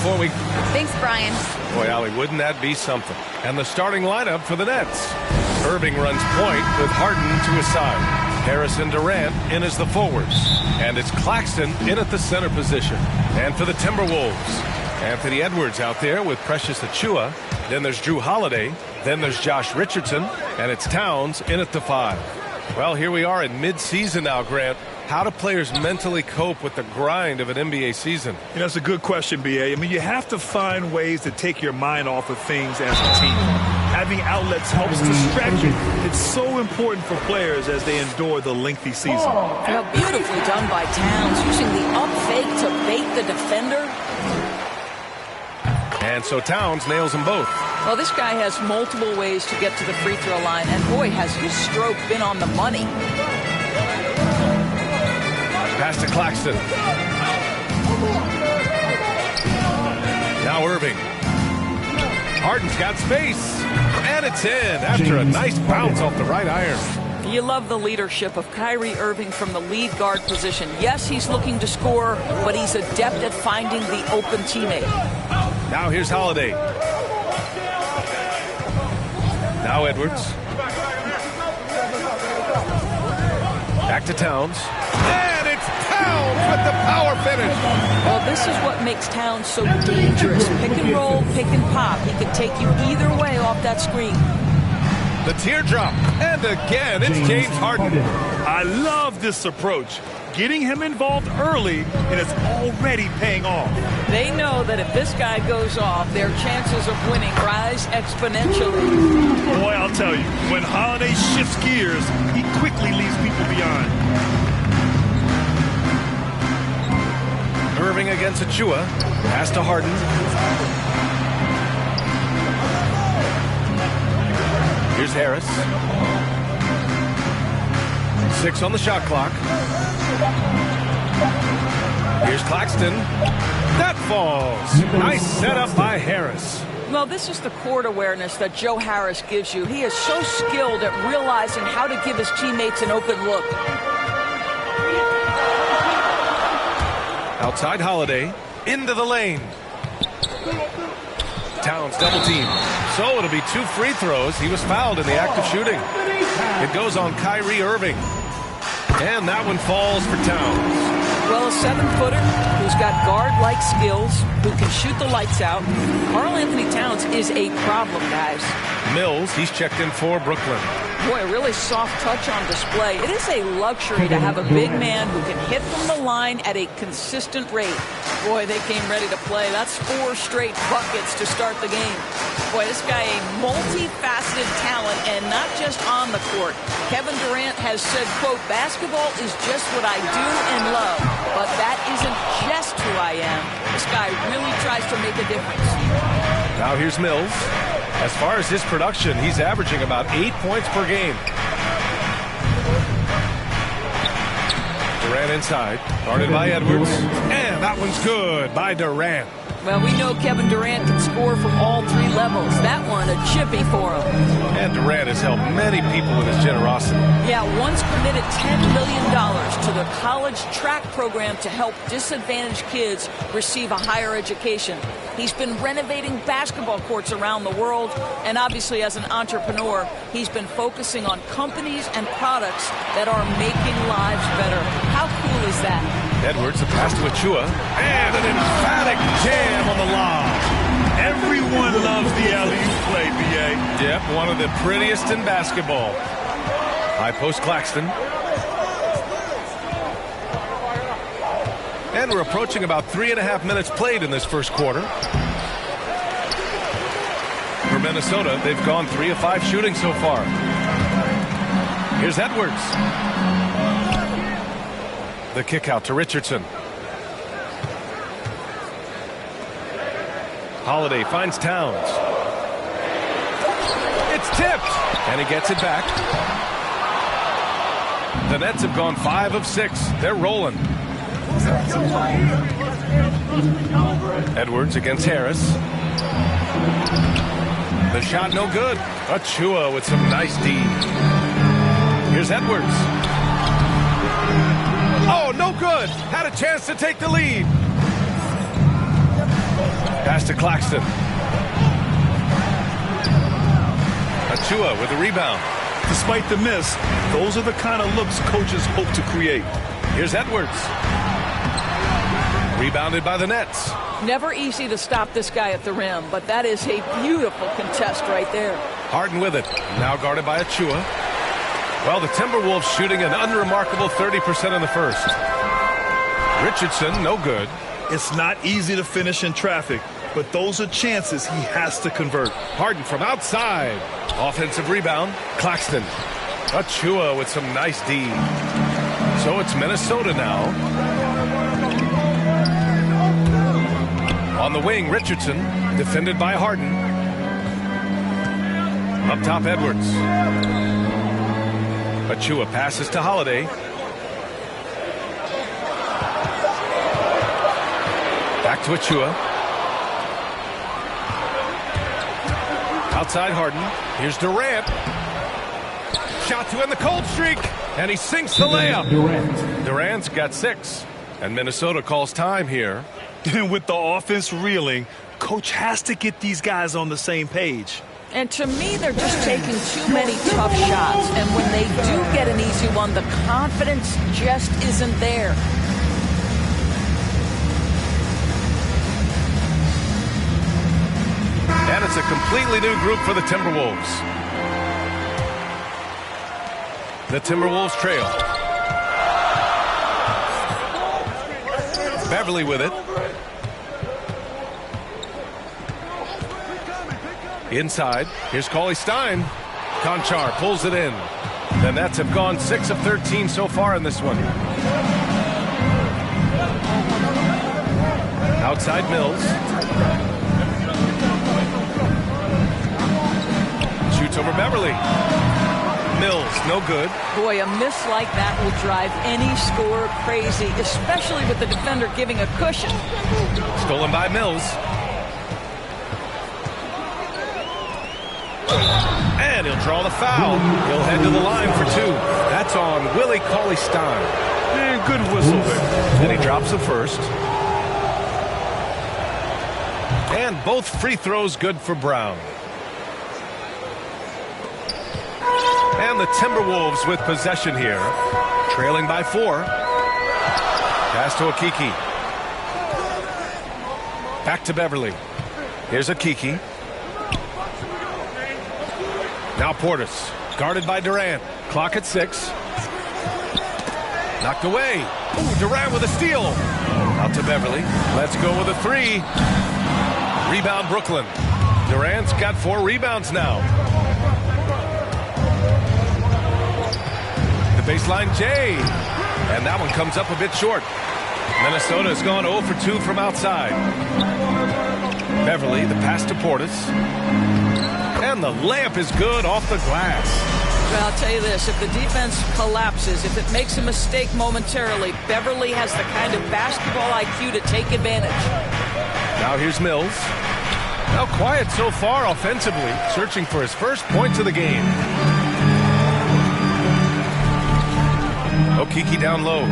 before we... Thanks, Brian. Boy, Allie, wouldn't that be something? And the starting lineup for the Nets. Irving runs point with Harden to his side. Harris and Durant in as the forwards. And it's Claxton in at the center position. And for the Timberwolves, Anthony Edwards out there with Precious Achiuwa. Then there's Drew Holiday. Then there's Josh Richardson. And it's Towns in at the 5. Well, here we are in mid-season now, Grant. How do players mentally cope with the grind of an NBA season? You know, it's a good question, B.A. I mean, you have to find ways to take your mind off of things as a team. Having outlets helps distract you. It's so important for players as they endure the lengthy season. Well, beautifully done by Towns, using the up fake to bait the defender. And so Towns nails them both. Well, this guy has multiple ways to get to the free throw line, and boy, has his stroke been on the money. Pass to Claxton. Now Irving. Harden's got space. And it's in after a nice bounce off the right iron. You love the leadership of Kyrie Irving from the lead guard position. Yes, he's looking to score, but he's adept at finding the open teammate. Now here's Holiday. Now Edwards. Back to Towns. And it's Towns with the power finish. Well, this is what makes Towns so dangerous. Pick and roll, pick and pop. He can take you either way off that screen. The teardrop. And again, it's James Harden. I love this approach. Getting him involved early, and it's already paying off. They know that if this guy goes off, their chances of winning rise exponentially. Boy, I'll tell you, when Holiday shifts gears, he quickly leaves people behind. Irving against Achiuwa. Pass to Harden. Here's Harris. 6 on the shot clock. Here's Claxton. That falls. Nice setup by Harris. Well, this is the court awareness that Joe Harris gives you. He is so skilled at realizing how to give his teammates an open look. Outside Holiday. Into the lane. Towns double team. So it'll be 2 free throws. He was fouled in the act of shooting. It goes on Kyrie Irving. And that one falls for Towns. Well, a 7-footer who's got guard-like skills, who can shoot the lights out. Karl Anthony Towns is a problem, guys. Mills, he's checked in for Brooklyn. Boy, a really soft touch on display. It is a luxury to have a big man who can hit from the line at a consistent rate. Boy, they came ready to play. That's 4 straight buckets to start the game. Boy, this guy a multifaceted talent, and not just on the court. Kevin Durant has said, quote, basketball is just what I do and love, but that isn't just who I am. This guy really tries to make a difference. Now here's Mills. As far as his production, he's averaging about 8 points per game. Durant inside, guarded by Edwards. And that one's good by Durant. Well, we know Kevin Durant can score from all 3 levels. That one, a chippy for him. And Durant has helped many people with his generosity. Yeah, once committed $10 million to the college track program to help disadvantaged kids receive a higher education. He's been renovating basketball courts around the world, and obviously as an entrepreneur, he's been focusing on companies and products that are making lives better. How cool is that? Edwards, a pass to Achiuwa, and an emphatic jam on the lob. Everyone loves the alley-oop play, B.A. Yep, one of the prettiest in basketball. High post Claxton. And we're approaching about 3.5 minutes played in this first quarter. For Minnesota, they've gone 3 of 5 shooting so far. Here's Edwards. The kick out to Richardson. Holiday finds Towns. It's tipped, and he gets it back. The Nets have gone 5 of 6. They're rolling. Edwards against Harris. The shot no good. Achiuwa with some nice D. Here's Edwards. Oh, no good. Had a chance to take the lead. Pass to Claxton. Achua with the rebound. Despite the miss, those are the kind of looks coaches hope to create. Here's Edwards. Rebounded by the Nets. Never easy to stop this guy at the rim, but that is a beautiful contest right there. Harden with it. Now guarded by Achua. Well, the Timberwolves shooting an unremarkable 30% in the first. Richardson, no good. It's not easy to finish in traffic, but those are chances he has to convert. Harden from outside. Offensive rebound. Claxton. Achua with some nice D. So it's Minnesota now. On the wing, Richardson, defended by Harden. Up top, Edwards. Achua passes to Holiday. Back to Achua. Outside Harden. Here's Durant. Shot to end the cold streak. And he sinks the layup. Durant's got 6. And Minnesota calls time here. And with the offense reeling, coach has to get these guys on the same page. And to me, they're just taking too many tough shots. And when they do get an easy one, the confidence just isn't there. And it's a completely new group for the Timberwolves. The Timberwolves trail. Beverly with it. Inside. Here's Cauley-Stein. Conchar pulls it in. The Nets have gone 6 of 13 so far in this one. Outside Mills. Shoots over Beverly. Mills, no good. Boy, a miss like that will drive any scorer crazy, especially with the defender giving a cushion. Stolen by Mills. And he'll draw the foul. He'll head to the line for 2. That's on Willie Cauley-Stein. And good whistle there. And he drops the first. And both free throws good for Brown. And the Timberwolves with possession here. Trailing by 4. Pass to Akiki. Back to Beverly. Here's Akiki. Now Portis. Guarded by Durant. Clock at 6. Knocked away. Ooh, Durant with a steal. Out to Beverly. Let's go with a 3. Rebound Brooklyn. Durant's got 4 rebounds now. The baseline J. And that one comes up a bit short. Minnesota has gone 0 for 2 from outside. Beverly, the pass to Portis. And the layup is good off the glass. Well, I'll tell you this, if the defense collapses, if it makes a mistake momentarily, Beverly has the kind of basketball IQ to take advantage. Now here's Mills. Now quiet so far offensively, searching for his first points of the game. Okiki down low.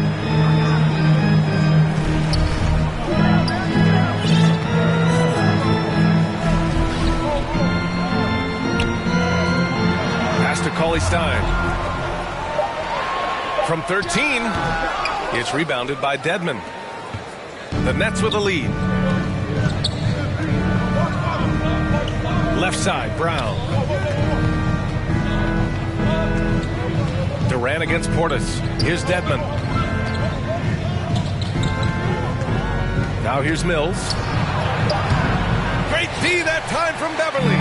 Pass to Cauley-Stein. From 13, it's rebounded by Dedmon. The Nets with a lead. Left side, Brown. Durant against Portis. Here's Dedmon. Now here's Mills. Great D that time from Beverly.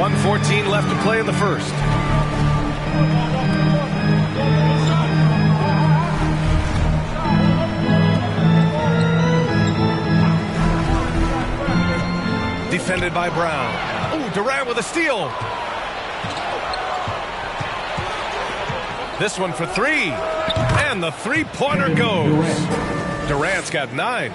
1:14 left to play in the first. Defended by Brown. Ooh, Durant with a steal. This one for 3. And the three-pointer goes. Durant's got 9.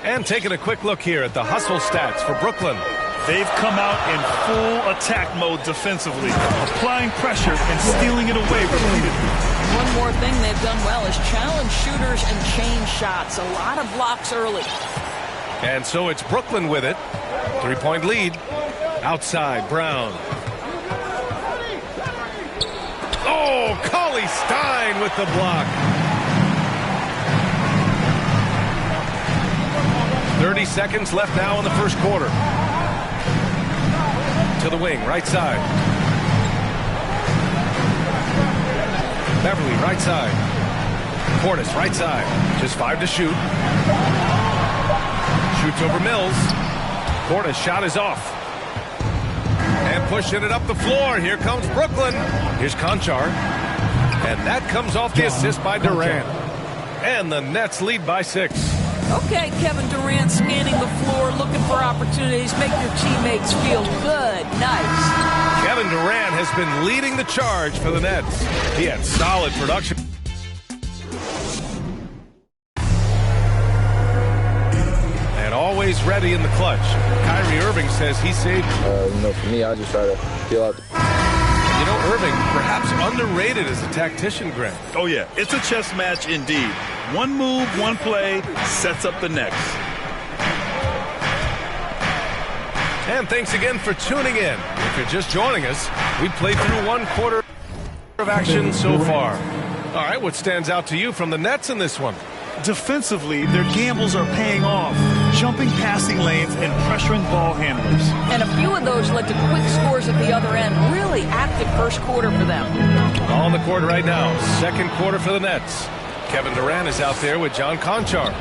And taking a quick look here at the hustle stats for Brooklyn. They've come out in full attack mode defensively, applying pressure and stealing it away repeatedly. One more thing they've done well is challenge shooters and change shots. A lot of blocks early. And so it's Brooklyn with it. 3-point lead. Outside, Brown. Oh, Cauley Stein with the block. 30 seconds left now in the first quarter. To the wing, right side. Beverly, right side. Portis, right side. Just 5 to shoot. Shoots over Mills. Portis' shot is off. And pushing it up the floor. Here comes Brooklyn. Here's Conchar. And that comes off the assist by Durant. And the Nets lead by 6. Okay, Kevin Durant scanning the floor, looking for opportunities, make your teammates feel good. Nice. Kevin Durant has been leading the charge for the Nets. He had solid production. And always ready in the clutch. Kyrie Irving says he saved. For me, I just try to feel out. You know, Irving, perhaps underrated as a tactician, Grant. Oh, yeah. It's a chess match indeed. One move, one play, sets up the next. And thanks again for tuning in. If you're just joining us, we played through 1 quarter of action so far. All right, what stands out to you from the Nets in this one? Defensively, their gambles are paying off. Jumping passing lanes and pressuring ball handlers. And a few of those led to quick scores at the other end. Really active first quarter for them. On the court right now. Second quarter for the Nets. Kevin Durant is out there with John Conchar.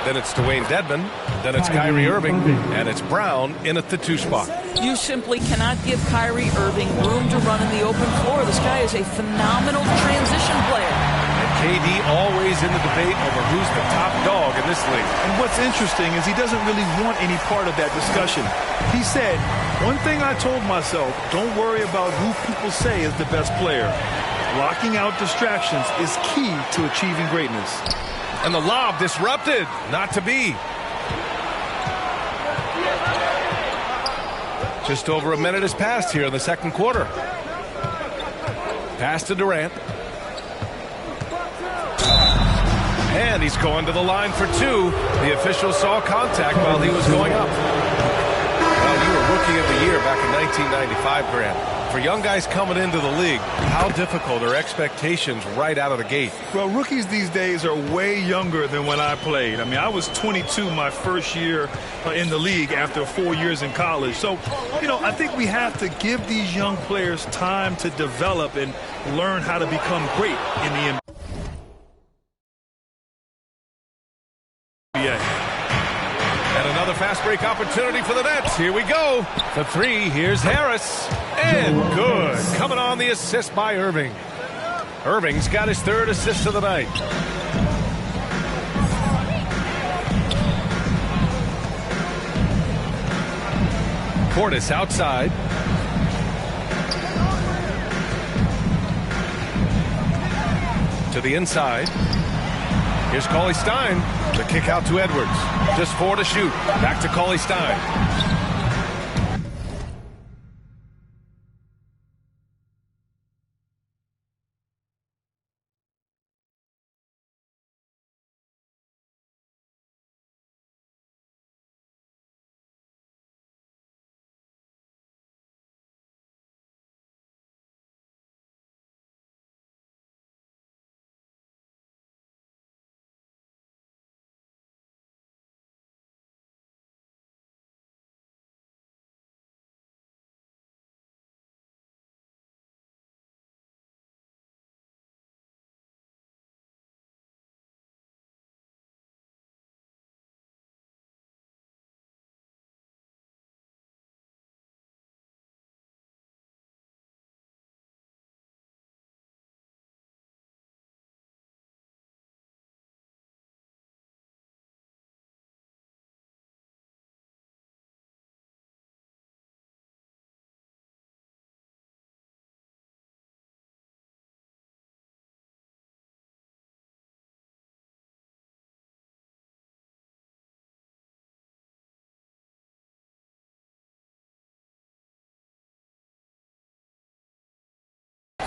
Then it's Dwayne Dedmon. Then it's Kyrie Irving. And it's Brown in at the 2 spot. You simply cannot give Kyrie Irving room to run in the open floor. This guy is a phenomenal transition player. And KD always in the debate over who's the top dog in this league. And what's interesting is he doesn't really want any part of that discussion. He said, one thing I told myself, don't worry about who people say is the best player. Blocking out distractions is key to achieving greatness. And the lob disrupted. Not to be. Just over a minute has passed here in the second quarter. Pass to Durant. And he's going to the line for 2. The official saw contact while he was going up. Well, you were Rookie of the Year back in 1995, Grant. For young guys coming into the league, how difficult are expectations right out of the gate? Well, rookies these days are way younger than when I played. I mean, I was 22 my first year in the league after 4 years in college. So, you know, I think we have to give these young players time to develop and learn how to become great in the NBA. And another fast break opportunity for the Nets. Here we go. The 3. Here's Harris. And good. Coming on the assist by Irving. Irving's got his 3rd assist of the night. Portis outside. To the inside. Here's Cauley Stein. The kick out to Edwards. Just 4 to shoot. Back to Cauley Stein.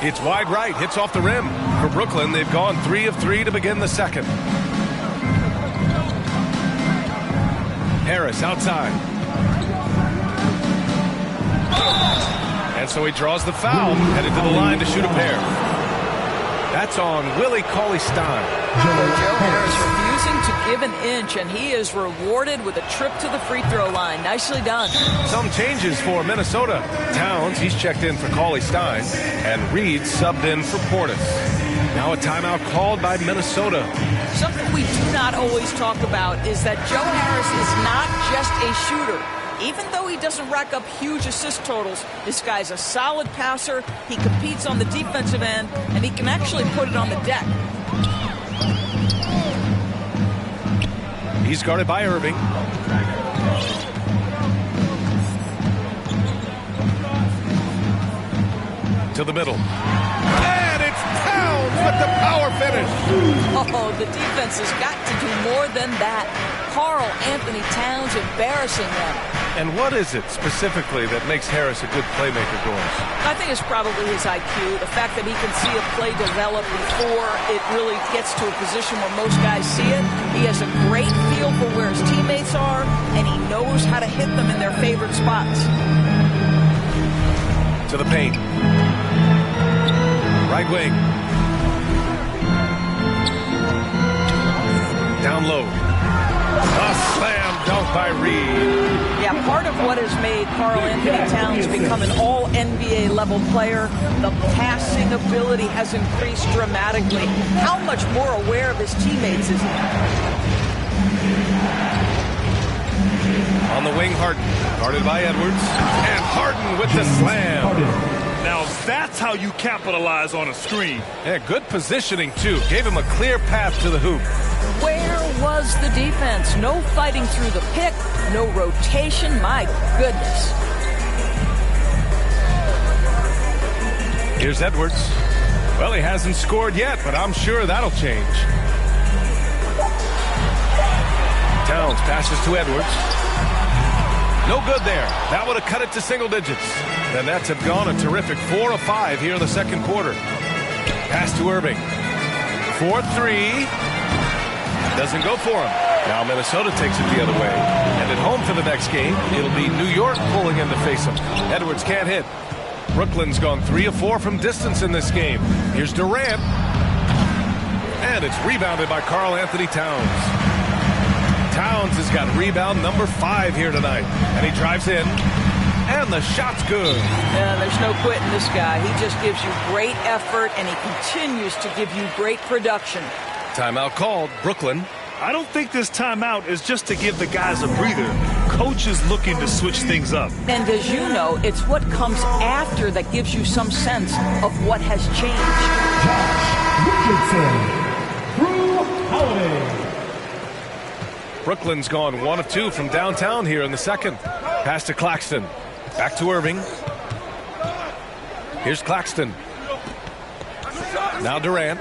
It's wide right, hits off the rim. For Brooklyn, they've gone 3 of 3 to begin the second. Harris outside. And so he draws the foul, headed to the line to shoot a pair. That's on Willie Cauley-Stein. Joe Harris refusing to give an inch, and he is rewarded with a trip to the free throw line. Nicely done. Some changes for Minnesota. Towns, he's checked in for Cauley-Stein, and Reed subbed in for Portis. Now a timeout called by Minnesota. Something we do not always talk about is that Joe Harris is not just a shooter. Even though he doesn't rack up huge assist totals, this guy's a solid passer. He competes on the defensive end, and he can actually put it on the deck. He's guarded by Irving. To the middle. And it's Towns with the power finish. Oh, the defense has got to do more than that. Karl Anthony Towns embarrassing them. And what is it specifically that makes Harris a good playmaker, Doris? I think it's probably his IQ, the fact that he can see a play develop before it really gets to a position where most guys see it. He has a great feel for where his teammates are, and he knows how to hit them in their favorite spots. To the paint. Right wing. Down low. A slam dunk by Reed. Yeah, part of what has made Karl Anthony Towns become an all-NBA level player, the passing ability has increased dramatically. How much more aware of his teammates is he? On the wing, Harden. Guarded by Edwards. And Harden with the slam. Now that's how you capitalize on a screen. Yeah, good positioning, too. Gave him a clear path to the hoop. Where was the defense? No fighting through the pick, no rotation. My goodness. Here's Edwards. Well, he hasn't scored yet, but I'm sure that'll change. Towns passes to Edwards. No good there. That would have cut it to single digits. The Nets have gone a terrific 4 of 5 here in the second quarter. Pass to Irving. 4-3. Doesn't go for him. Now Minnesota takes it the other way. And at home for the next game, it'll be New York pulling in to face him. Edwards can't hit. Brooklyn's gone 3 of 4 from distance in this game. Here's Durant. And it's rebounded by Karl Anthony Towns. Towns has got rebound number 5 here tonight. And he drives in. And the shot's good. Yeah, there's no quitting this guy. He just gives you great effort, and he continues to give you great production. Timeout called. Brooklyn. I don't think this timeout is just to give the guys a breather. Coach is looking to switch things up. And as you know, it's what comes after that gives you some sense of what has changed. Brooklyn's gone 1 of 2 from downtown here in the second. Pass to Claxton. Back to Irving. Here's Claxton. Now Durant.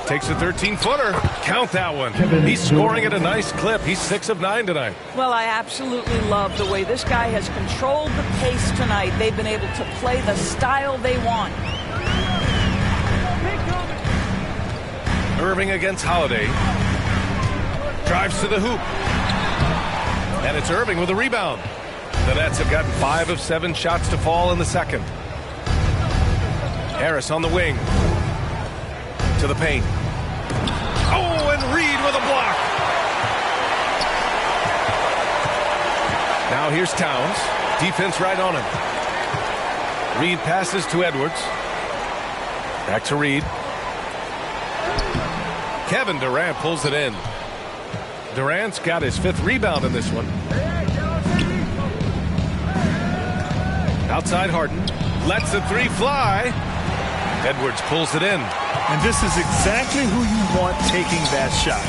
Takes a 13-footer. Count that one. He's scoring at a nice clip. He's 6 of 9 tonight. Well, I absolutely love the way this guy has controlled the pace tonight. They've been able to play the style they want. Irving against Holiday. Drives to the hoop. And it's Irving with a rebound. The Nets have gotten 5 of 7 shots to fall in the second. Harris on the wing. To the paint. Oh, and Reed with a block. Now here's Towns. Defense right on him. Reed passes to Edwards. Back to Reed. Kevin Durant pulls it in. Durant's got his 5th rebound in this one. Outside Harden. Lets the 3 fly. Edwards pulls it in. And this is exactly who you want taking that shot.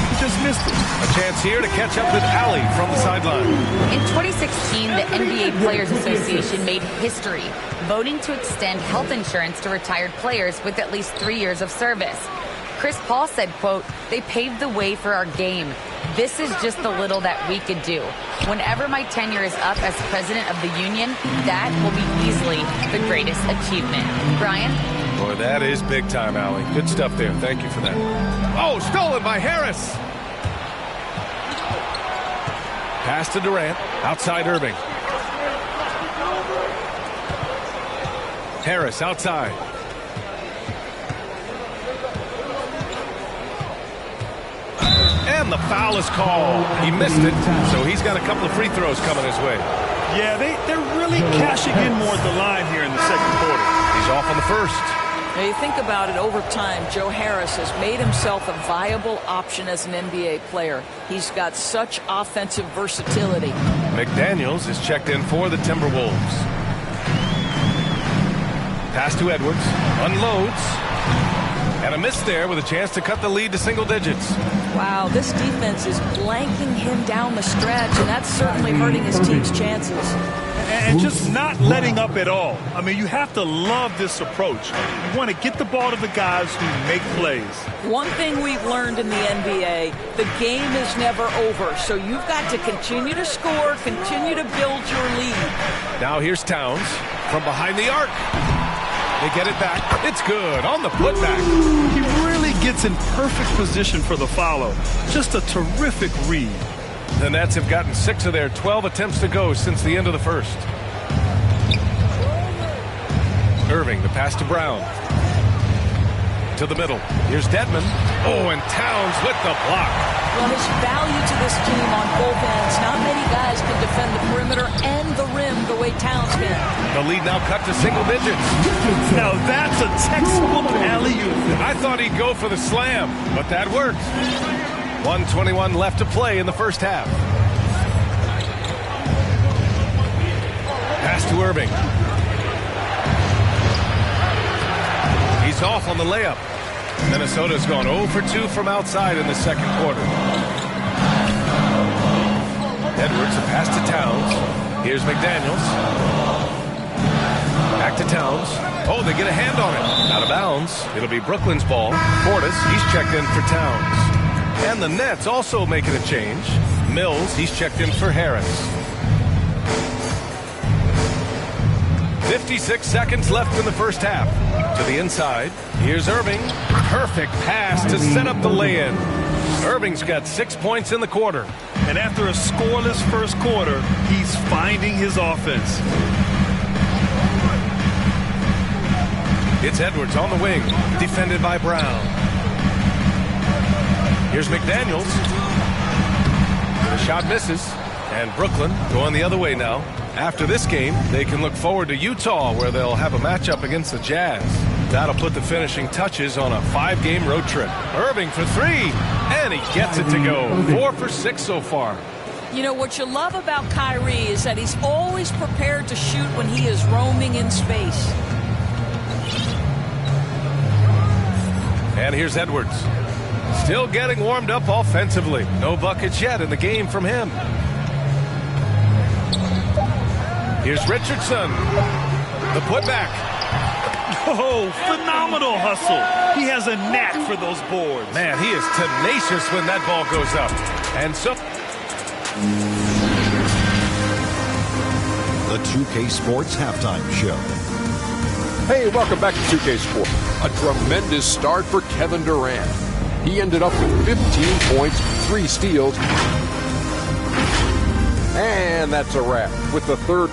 He just missed it. A chance here to catch up with Allie from the sideline. In 2016, the NBA Players Association made history, voting to extend health insurance to retired players with at least 3 years of service. Chris Paul said, quote, "They paved the way for our game. This is just the little that we could do. Whenever my tenure is up as president of the union, that will be easily the greatest achievement." Brian? Boy, that is big time, Allie. Good stuff there. Thank you for that. Oh, stolen by Harris. Pass to Durant. Outside Irving. Harris outside. And the foul is called. He missed it, so he's got a couple of free throws coming his way. Yeah, they're really cashing in more at the line here in the second quarter. He's off on the first. Now you think about it, over time, Joe Harris has made himself a viable option as an NBA player. He's got such offensive versatility. McDaniels is checked in for the Timberwolves. Pass to Edwards. Unloads. And a miss there with a chance to cut the lead to single digits. Wow, this defense is blanking him down the stretch, and that's certainly hurting his team's chances. And just not letting up at all. I mean, you have to love this approach. You want to get the ball to the guys who make plays. One thing we've learned in the NBA, the game is never over. So you've got to continue to score, continue to build your lead. Now here's Towns from behind the arc. They get it back. It's good on the putback. He really gets in perfect position for the follow. Just a terrific read. The Nets have gotten 6 of their 12 attempts to go since the end of the first. Irving, the pass to Brown. To the middle. Here's Dedmon. Oh, and Towns with the block. Well, there's value to this team on both ends. Not many guys can defend the perimeter and the rim the way Towns can. The lead now cut to single digits. Now that's a textbook alley-oop. I thought he'd go for the slam, but that worked. 1:21 left to play in the first half. Pass to Irving. He's off on the layup. Minnesota's gone 0 for 2 from outside in the second quarter. Edwards, a pass to Towns. Here's McDaniels. Back to Towns. Oh, they get a hand on it. Out of bounds. It'll be Brooklyn's ball. Portis, he's checked in for Towns. And the Nets also making a change. Mills, he's checked in for Harris. 56 seconds left in the first half. To the inside. Here's Irving. Perfect pass to set up the lay-in. Irving's got 6 points in the quarter. And after a scoreless first quarter, he's finding his offense. It's Edwards on the wing. Defended by Brown. Here's McDaniels. The shot misses. And Brooklyn going the other way now. After this game, they can look forward to Utah, where they'll have a matchup against the Jazz. That'll put the finishing touches on a 5-game road trip. Irving for 3, and he gets it to go. 4 for 6 so far. You know, what you love about Kyrie is that he's always prepared to shoot when he is roaming in space. And here's Edwards. Still getting warmed up offensively. No buckets yet in the game from him. Here's Richardson. The putback. Oh, phenomenal hustle. He has a knack for those boards. Man, he is tenacious when that ball goes up. And so... The 2K Sports Halftime Show. Hey, welcome back to 2K Sports. A tremendous start for Kevin Durant. He ended up with 15 points, 3 steals. And that's a wrap with the third.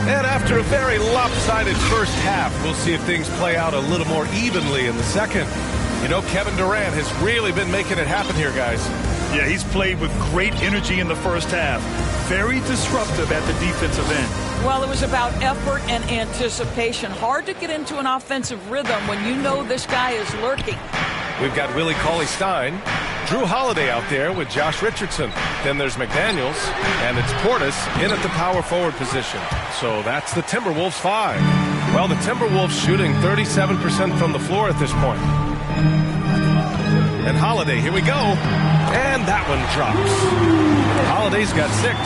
And after a very lopsided first half, we'll see if things play out a little more evenly in the second. You know, Kevin Durant has really been making it happen here, guys. Yeah, he's played with great energy in the first half. Very disruptive at the defensive end. Well, it was about effort and anticipation. Hard to get into an offensive rhythm when you know this guy is lurking. We've got Willie Cauley-Stein, Drew Holiday out there with Josh Richardson. Then there's McDaniels, and it's Portis in at the power forward position. So that's the Timberwolves 5. Well, the Timberwolves shooting 37% from the floor at this point. And Holiday, here we go. And that one drops. Holiday's got 6.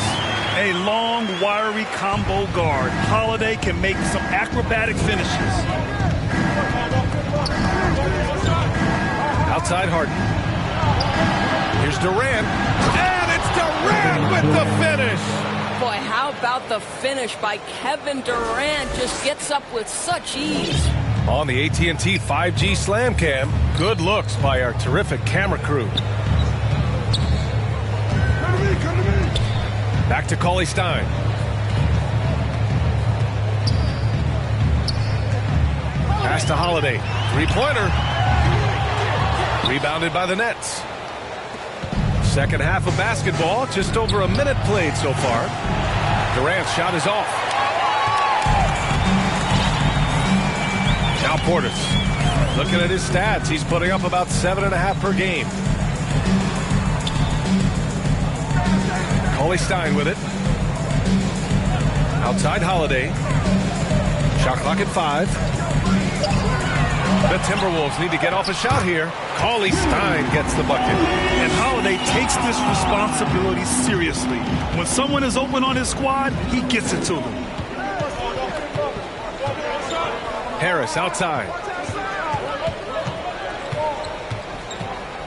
A long, wiry combo guard. Holiday can make some acrobatic finishes. Outside Harden. Here's Durant, and it's Durant with the finish. Boy, how about the finish by Kevin Durant? Just gets up with such ease. On the AT&T 5G Slam Cam, good looks by our terrific camera crew. Back to Cauley Stein. Pass to Holiday. Three-pointer. Rebounded by the Nets. Second half of basketball, just over a minute played so far. Durant's shot is off. Now Portis. Looking at his stats, he's putting up about 7.5 per game. Cauley Stein with it. Outside Holiday. Shot clock at 5. The Timberwolves need to get off a shot here. Cauley Stein gets the bucket. And Holiday takes this responsibility seriously. When someone is open on his squad, he gets it to them. Harris outside.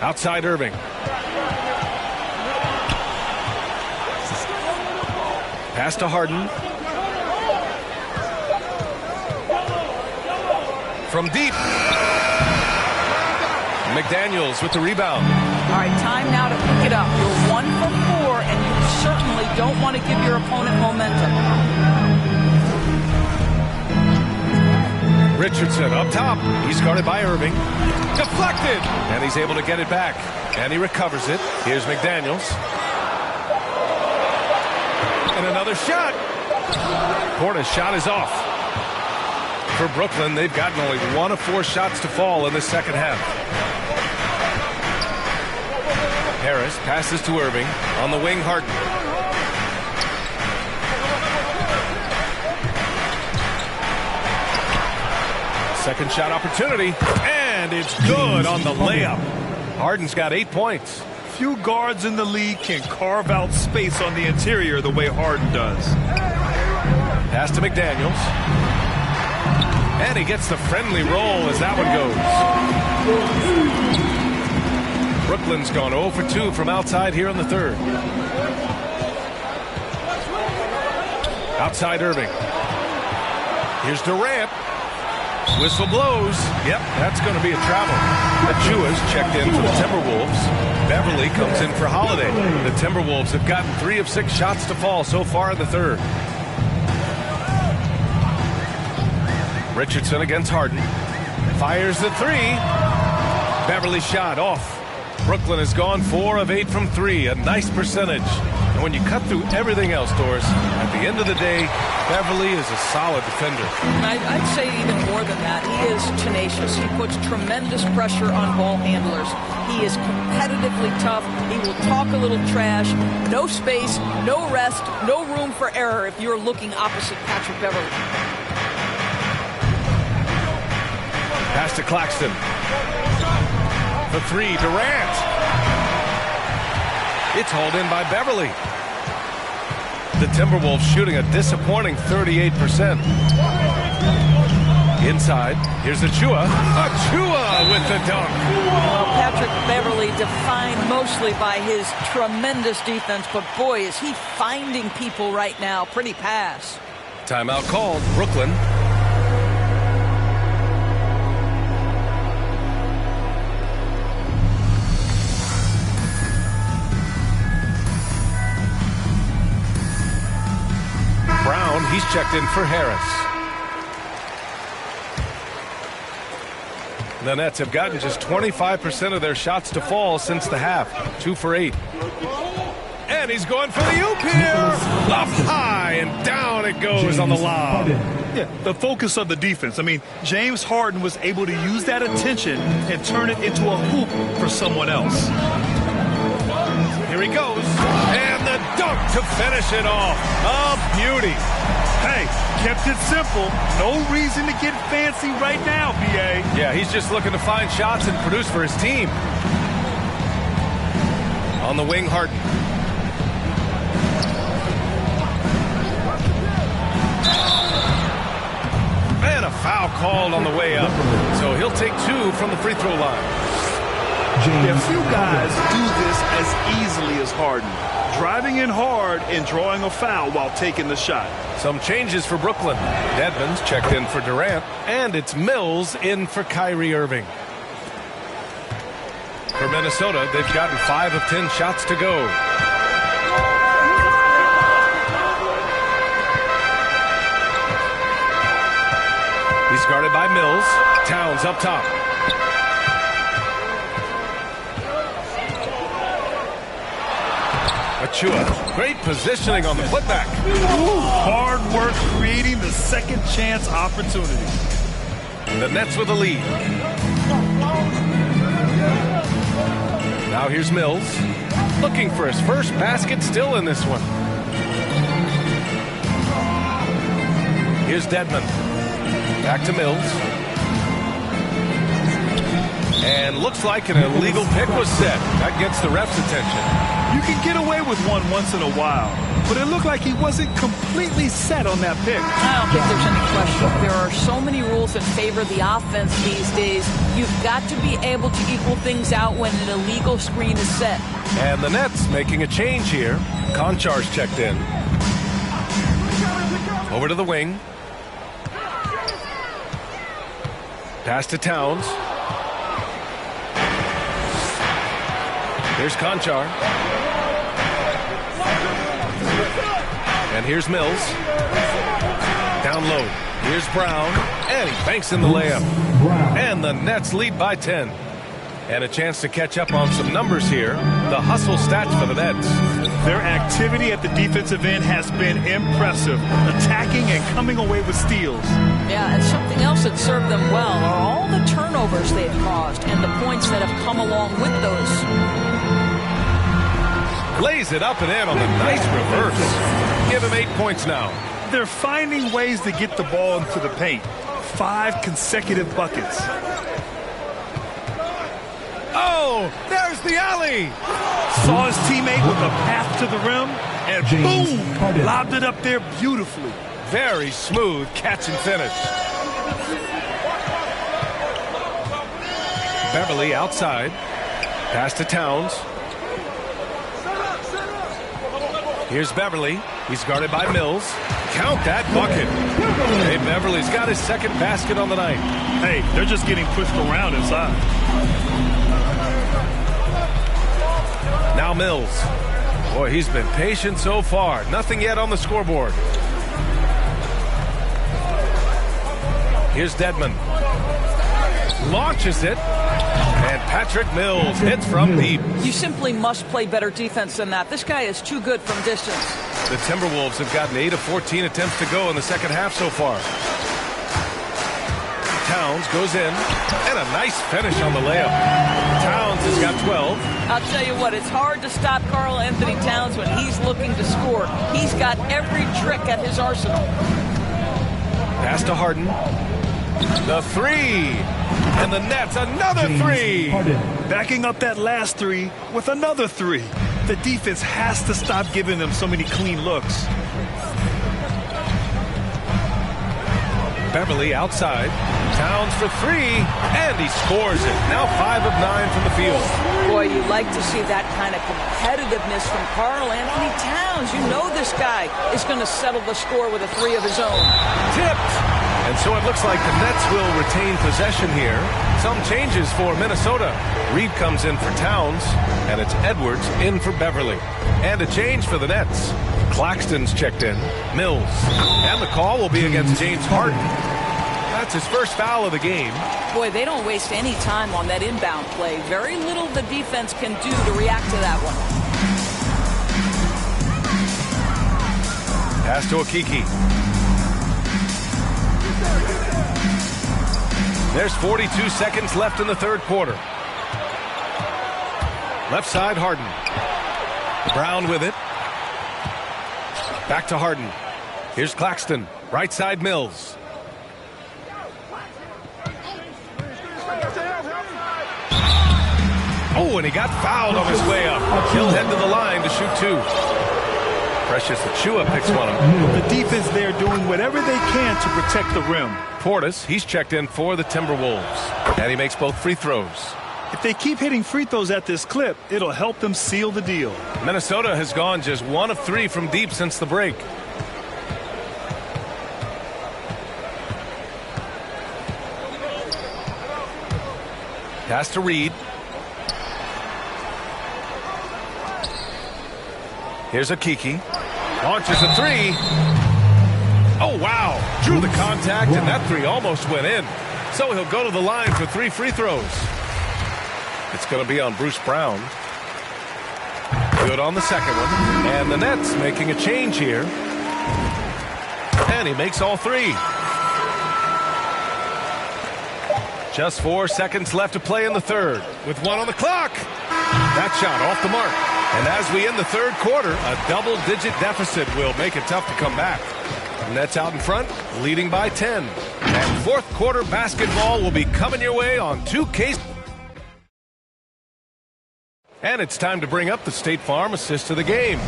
Outside Irving. Pass to Harden. From deep. McDaniels with the rebound. All right, time now to pick it up. You're 1 for 4, and you certainly don't want to give your opponent momentum. Richardson up top. He's guarded by Irving. Deflected. And he's able to get it back. And he recovers it. Here's McDaniels. And another shot. Portis' shot is off. For Brooklyn, they've gotten only 1 of 4 shots to fall in the second half. Harris passes to Irving. On the wing, Harden. Second shot opportunity. And it's good on the layup. Harden's got 8 points. Few guards in the league can carve out space on the interior the way Harden does. Pass to McDaniels. And he gets the friendly roll as that one goes. Brooklyn's gone 0 for 2 from outside here in the third. Outside Irving. Here's Durant. Whistle blows. Yep, that's going to be a travel. Achua's checked in for the Timberwolves. Beverly comes in for Holiday. The Timberwolves have gotten 3 of 6 shots to fall so far in the third. Richardson against Harden. Fires the 3. Beverly shot off. Brooklyn has gone 4 of 8 from 3. A nice percentage. And when you cut through everything else, Doris, at the end of the day, Beverly is a solid defender. I'd say even more than that. He is tenacious. He puts tremendous pressure on ball handlers. He is competitively tough. He will talk a little trash. No space, no rest, no room for error if you're looking opposite Patrick Beverly. Pass to Claxton. For 3, Durant. It's hauled in by Beverly. The Timberwolves shooting a disappointing 38%. Inside, here's Achua. Achua with the dunk. Well, Patrick Beverly defined mostly by his tremendous defense, but boy, is he finding people right now. Pretty pass. Timeout called. Brooklyn. Brown, he's checked in for Harris. The Nets have gotten just 25% of their shots to fall since the half. 2 for 8. And he's going for the oop here. Up high and down it goes on the lob. Yeah, the focus of the defense. I mean, James Harden was able to use that attention and turn it into a hoop for someone else. Here he goes. And the dunk to finish it off. A beauty. Hey, kept it simple. No reason to get fancy right now, B.A. Yeah, he's just looking to find shots and produce for his team. On the wing, Harden. And a foul called on the way up. So he'll take 2 from the free throw line. Yeah, few guys do this as easily as Harden. Driving in hard and drawing a foul while taking the shot. Some changes for Brooklyn. Dedmon's checked in for Durant, and it's Mills in for Kyrie Irving. For Minnesota, they've gotten 5 of 10 shots to go. He's guarded by Mills. Towns up top. Achua, great positioning on the putback. Hard work creating the second chance opportunity. The Nets with a lead. Now here's Mills, looking for his first basket, still in this one. Here's Dedmon. Back to Mills. And looks like an illegal pick was set. That gets the ref's attention. You can get away with one once in a while, but it looked like he wasn't completely set on that pick. I don't think there's any question. There are so many rules that favor the offense these days. You've got to be able to equal things out when an illegal screen is set. And the Nets making a change here. Konchar's checked in. Over to the wing. Pass to Towns. Here's Konchar. And here's Mills. Down low. Here's Brown. And he banks in the layup. And the Nets lead by 10. And a chance to catch up on some numbers here. The hustle stats for the Nets. Their activity at the defensive end has been impressive. Attacking and coming away with steals. Yeah, and something else that served them well are all the turnovers they've caused and the points that have come along with those. Lays it up and in on the nice reverse. Give him 8 points now. They're finding ways to get the ball into the paint. 5 consecutive buckets. Oh, there's the alley. Saw his teammate with a path to the rim, and boom, lobbed it up there beautifully. Very smooth catch and finish. Beverly outside. Pass to Towns. Here's Beverly. He's guarded by Mills. Count that bucket. Hey, Beverly's got his second basket on the night. Hey, they're just getting pushed around inside. Now Mills. Boy, he's been patient so far. Nothing yet on the scoreboard. Here's Dedmon. Launches it. And Patrick Mills hits from deep. You simply must play better defense than that. This guy is too good from distance. The Timberwolves have gotten 8 of 14 attempts to go in the second half so far. Towns goes in, and a nice finish on the layup. Towns has got 12. I'll tell you what, it's hard to stop Karl Anthony Towns when he's looking to score. He's got every trick at his arsenal. Pass to Harden. The three. And the Nets, another three. Backing up that last three with another three. The defense has to stop giving them so many clean looks. Beverly outside. Towns for three, and he scores it. Now 5 of 9 from the field. Boy, you like to see that kind of competitiveness from Karl Anthony Towns. You know this guy is going to settle the score with a three of his own. Tipped. And so it looks like the Nets will retain possession here. Some changes for Minnesota. Reed comes in for Towns, and it's Edwards in for Beverly. And a change for the Nets. Claxton's checked in. Mills. And the call will be against James Harden. That's his first foul of the game. Boy, they don't waste any time on that inbound play. Very little the defense can do to react to that one. Pass to Okiki. There's 42 seconds left in the third quarter. Left side, Harden. Brown with it. Back to Harden. Here's Claxton. Right side, Mills. Oh, and he got fouled on his way up. He'll head to the line to shoot two. Precious Achua picks one up. The defense there doing whatever they can to protect the rim. Portis, he's checked in for the Timberwolves. And he makes both free throws. If they keep hitting free throws at this clip, it'll help them seal the deal. Minnesota has gone just 1 of 3 from deep since the break. Pass to Reed. Here's a Kiki. Launches a 3. Oh, wow. Drew the contact, and that 3 almost went in. So he'll go to the line for 3 free throws. It's going to be on Bruce Brown. Good on the second one. And the Nets making a change here. And he makes all 3. Just 4 seconds left to play in the third. With 1 on the clock. That shot off the mark. And as we end the third quarter, a double-digit deficit will make it tough to come back. Nets out in front, leading by 10. And fourth quarter basketball will be coming your way on 2K. And it's time to bring up the State Farm assist of the game.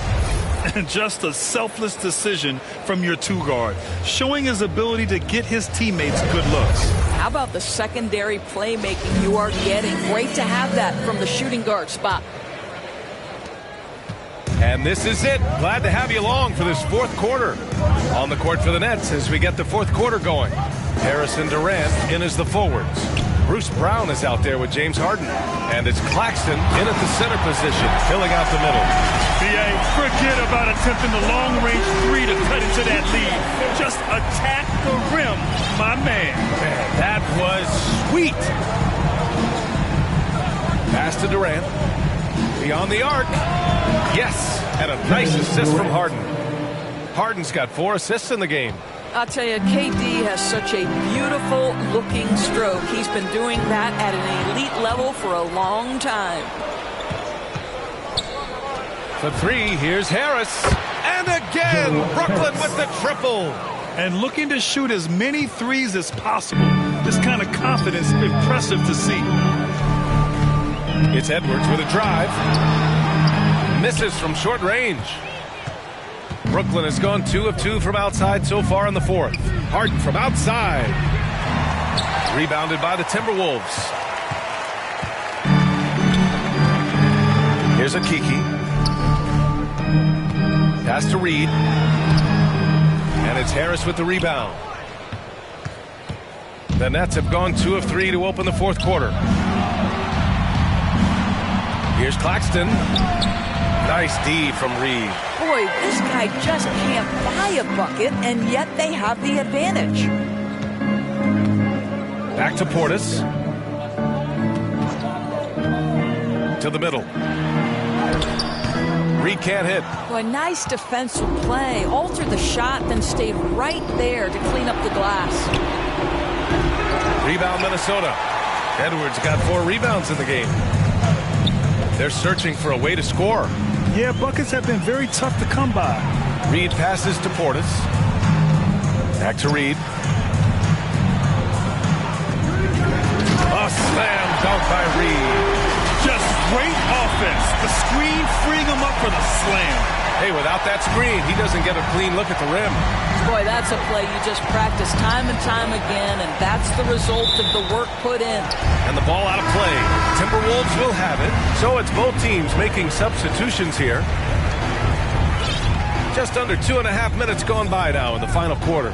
And just a selfless decision from your 2-guard, showing his ability to get his teammates good looks. How about the secondary playmaking you are getting? Great to have that from the shooting guard spot. And this is it. Glad to have you along for this fourth quarter. On the court for the Nets as we get the fourth quarter going. Harrison Durant in as the forwards. Bruce Brown is out there with James Harden. And it's Claxton in at the center position, filling out the middle. B.A., forget about attempting the long-range 3 to cut into that lead. Just attack the rim, my man. Man, that was sweet. Pass to Durant. Beyond the arc. Yes, and a nice assist from Harden. Harden's got 4 assists in the game. I'll tell you, KD has such a beautiful looking stroke. He's been doing that at an elite level for a long time. For 3, here's Harris. And again, Brooklyn with the triple. And looking to shoot as many 3s as possible. This kind of confidence, impressive to see. It's Edwards with a drive. Misses from short range. Brooklyn has gone 2 of 2 from outside so far in the fourth. Harden from outside. Rebounded by the Timberwolves. Here's a Kiki. Pass to Reed. And it's Harris with the rebound. The Nets have gone 2 of 3 to open the fourth quarter. Here's Claxton. Nice D from Reed. Boy, this guy just can't buy a bucket, and yet they have the advantage. Back to Portis. To the middle. Reed can't hit. Boy, nice defensive play. Altered the shot, then stayed right there to clean up the glass. Rebound Minnesota. Edwards got 4 rebounds in the game. They're searching for a way to score. Yeah, buckets have been very tough to come by. Reed passes to Portis. Back to Reed. A slam dunk by Reed. Just great offense. The screen freeing him up for the slam. Hey, without that screen, he doesn't get a clean look at the rim. Boy, that's a play you just practice time and time again, and that's the result of the work put in. And the ball out of play. Timberwolves will have it. So it's both teams making substitutions here. Just under 2.5 minutes gone by now in the final quarter.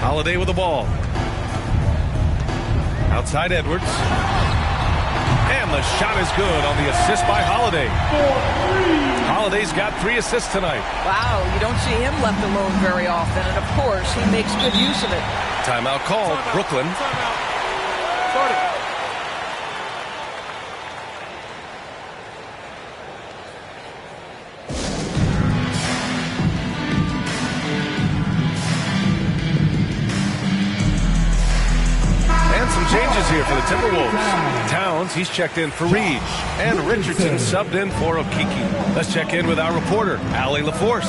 Holiday with the ball. Outside Edwards. And the shot is good on the assist by Holiday. Holiday's got 3 assists tonight. Wow, you don't see him left alone very often, and of course, he makes good use of it. Timeout called. Brooklyn. Changes here for the Timberwolves. Towns, he's checked in for Reed. And Richardson subbed in for Okiki. Let's check in with our reporter, Allie LaForce.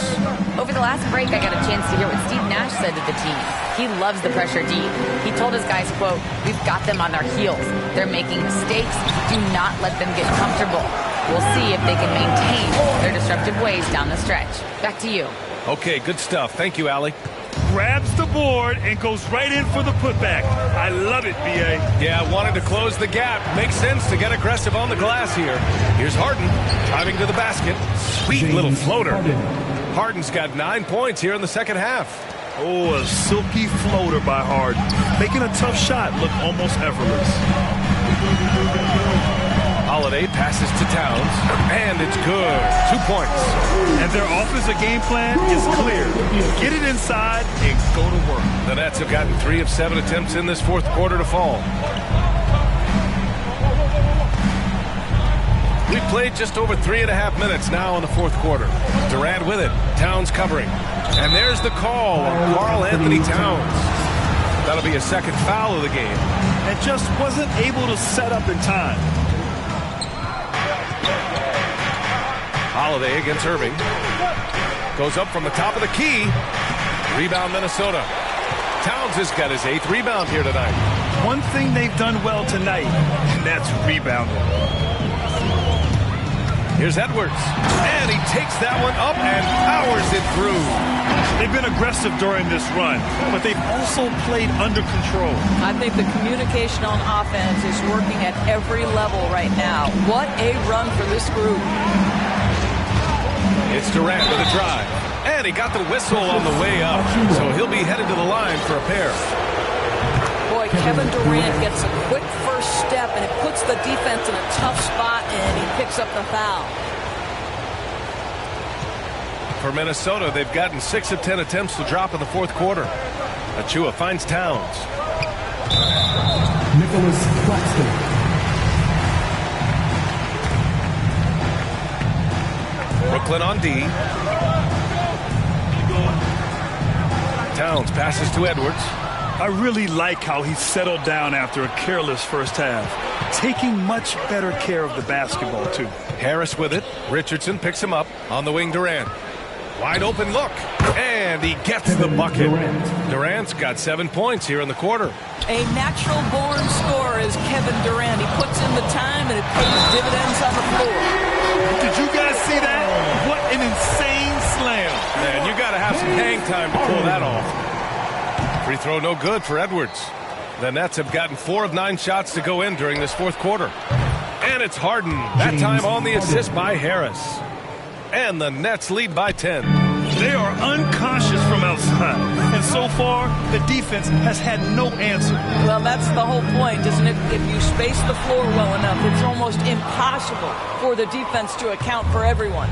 Over the last break, I got a chance to hear what Steve Nash said to the team. He loves the pressure deep. He told his guys, quote, "We've got them on their heels. They're making mistakes. Do not let them get comfortable. We'll see if they can maintain their disruptive ways down the stretch." Back to you. Okay, good stuff. Thank you, Allie. grabs the board and goes right in for the putback. I love it, B.A. Yeah, wanting to close the gap. Makes sense to get aggressive on the glass here. Here's Harden driving to the basket. Sweet little floater. Harden's got 9 points here in the second half. Oh, a silky floater by Harden. Making a tough shot look almost effortless. Holiday passes to Towns, and it's good. 2 points. And their offensive game plan is clear. Get it inside and go to work. The Nets have gotten 3 of 7 attempts in this fourth quarter to fall. We've played just over 3.5 minutes now in the fourth quarter. Durant with it. Towns covering. And there's the call on Karl Anthony Towns. That'll be a second foul of the game. And just wasn't able to set up in time. Holiday against Irving. Goes up from the top of the key. Rebound Minnesota. Towns has got his 8th rebound here tonight. One thing they've done well tonight, and that's rebounding. Here's Edwards. And he takes that one up and powers it through. They've been aggressive during this run, but they've also played under control. I think the communication on offense is working at every level right now. What a run for this group. It's Durant with a drive. And he got the whistle on the way up. So he'll be headed to the line for a pair. Boy, Kevin Durant gets a quick first step, and it puts the defense in a tough spot, and he picks up the foul. For Minnesota, they've gotten 6 of 10 attempts to drop in the fourth quarter. Achua finds Towns. Nicholas Claxton. Brooklyn on D. Towns passes to Edwards. I really like how he settled down after a careless first half. Taking much better care of the basketball, too. Harris with it. Richardson picks him up. On the wing, Durant. Wide open look. And he gets the bucket. Durant's got 7 points here in the quarter. A natural-born scorer is Kevin Durant. He puts in the time, and it pays dividends on the floor. Did you guys see that? What an insane slam. Man, you got to have some hang time to pull that off. Free throw no good for Edwards. The Nets have gotten 4 of 9 shots to go in during this fourth quarter. And it's Harden. That time on the assist by Harris. And the Nets lead by 10. They are unconscious from outside. And so far, the defense has had no answer. Well, that's the whole point, isn't it? If you space the floor well enough, it's almost impossible for the defense to account for everyone.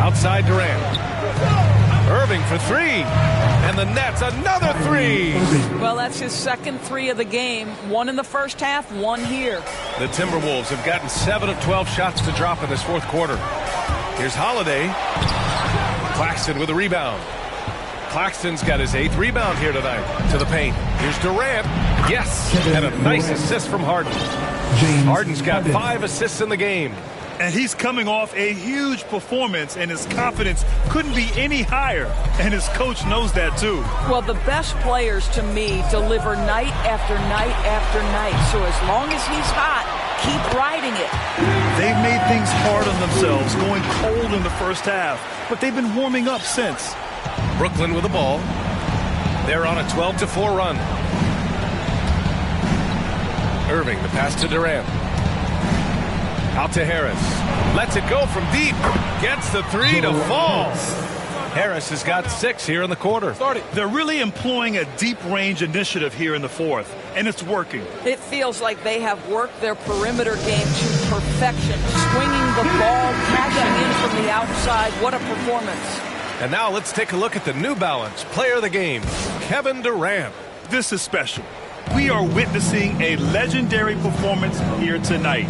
Outside Durant. Irving for 3. And the Nets another 3. Well, that's his second 3 of the game. 1 in the first half, 1 here. The Timberwolves have gotten 7 of 12 shots to drop in this fourth quarter. Here's Holiday. Claxton with a rebound. Claxton's got his 8th rebound here tonight. To the paint. Here's Durant. Yes. And a nice assist from Harden. Harden's got 5 assists in the game. And he's coming off a huge performance, and his confidence couldn't be any higher. And his coach knows that, too. Well, the best players, to me, deliver night after night after night. So as long as he's hot, keep riding it. They've made things hard on themselves, going cold in the first half. But they've been warming up since. Brooklyn with the ball. They're on a 12-4 run. Irving, the pass to Durant. Out to Harris. Lets it go from deep. Gets the 3 to fall. Harris has got 6 here in the quarter. They're really employing a deep-range initiative here in the fourth, and it's working. It feels like they have worked their perimeter game to perfection. Swinging the ball, crashing in from the outside. What a performance. And now let's take a look at the New Balance player of the game, Kevin Durant. This is special. We are witnessing a legendary performance here tonight.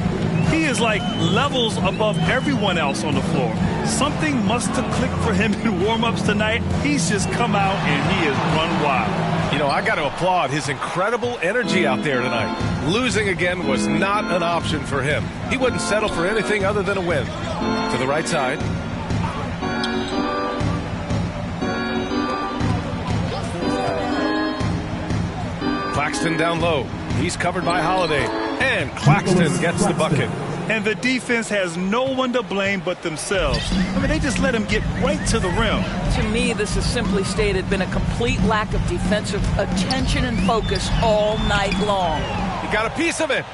He is like levels above everyone else on the floor. Something must have clicked for him in warm-ups tonight. He's just come out and he has run wild. You know, I got to applaud his incredible energy out there tonight. Losing again was not an option for him. He wouldn't settle for anything other than a win. To the right side. Claxton down low. He's covered by Holiday. And Claxton gets the bucket. And the defense has no one to blame but themselves. I mean, they just let him get right to the rim. To me, this has simply stated been a complete lack of defensive attention and focus all night long. He got a piece of it.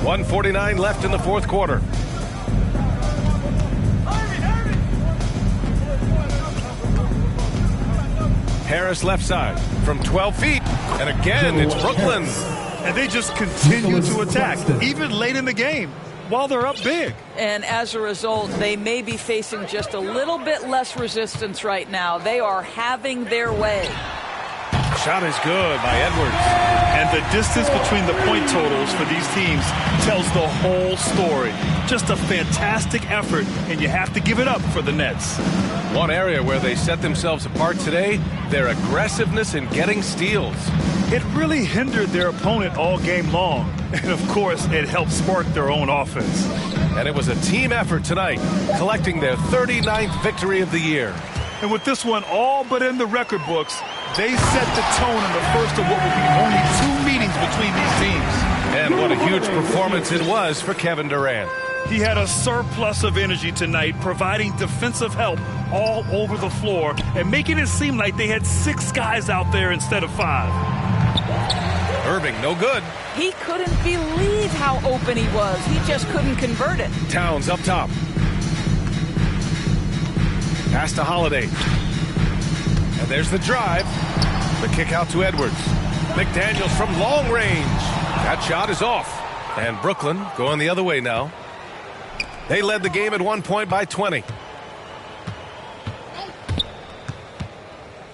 1:49 left in the fourth quarter. Harris left side from 12 feet. And again, it's Brooklyn. And they just continue to attack, even late in the game, while they're up big. And as a result, they may be facing just a little bit less resistance right now. They are having their way. Shot is good by Edwards. And the distance between the point totals for these teams tells the whole story. Just a fantastic effort, and you have to give it up for the Nets. One area where they set themselves apart today, their aggressiveness in getting steals. It really hindered their opponent all game long. And, of course, it helped spark their own offense. And it was a team effort tonight, collecting their 39th victory of the year. And with this one all but in the record books, they set the tone in the first of what will be only 2 meetings between these teams. And what a huge performance it was for Kevin Durant. He had a surplus of energy tonight, providing defensive help all over the floor and making it seem like they had 6 guys out there instead of 5. Irving, no good. He couldn't believe how open he was. He just couldn't convert it. Towns up top. Pass to Holiday. And there's the drive. The kick out to Edwards. McDaniels from long range. That shot is off. And Brooklyn going the other way now. They led the game at 1 point by 20.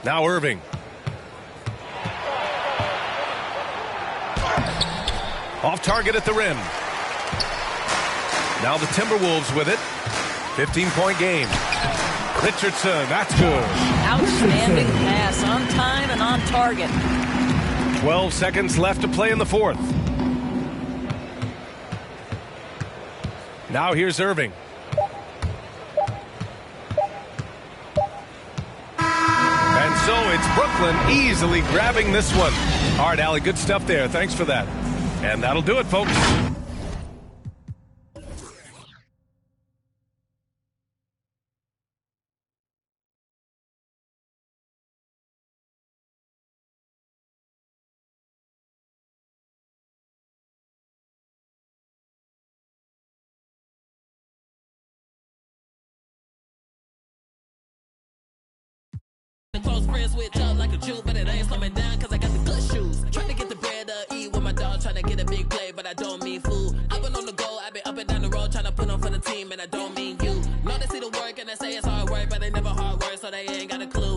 Now Irving. Off target at the rim. Now the Timberwolves with it. 15-point game. Richardson, that's good. Outstanding pass, on time and on target. 12 seconds left to play in the fourth. Now here's Irving. And so it's Brooklyn easily grabbing this one. All right, Allie, good stuff there. Thanks for that. And that'll do it, folks. Close friends with y'all like a Jew, but it ain't slow me down cause I got the good shoes. Trying to get the bread to eat with my dog, trying to get a big play, but I don't mean food. I've been on the go, I've been up and down the road, trying to put on for the team, and I don't mean you. Know they see the work and they say it's hard work, but they never hard work, so they ain't got a clue.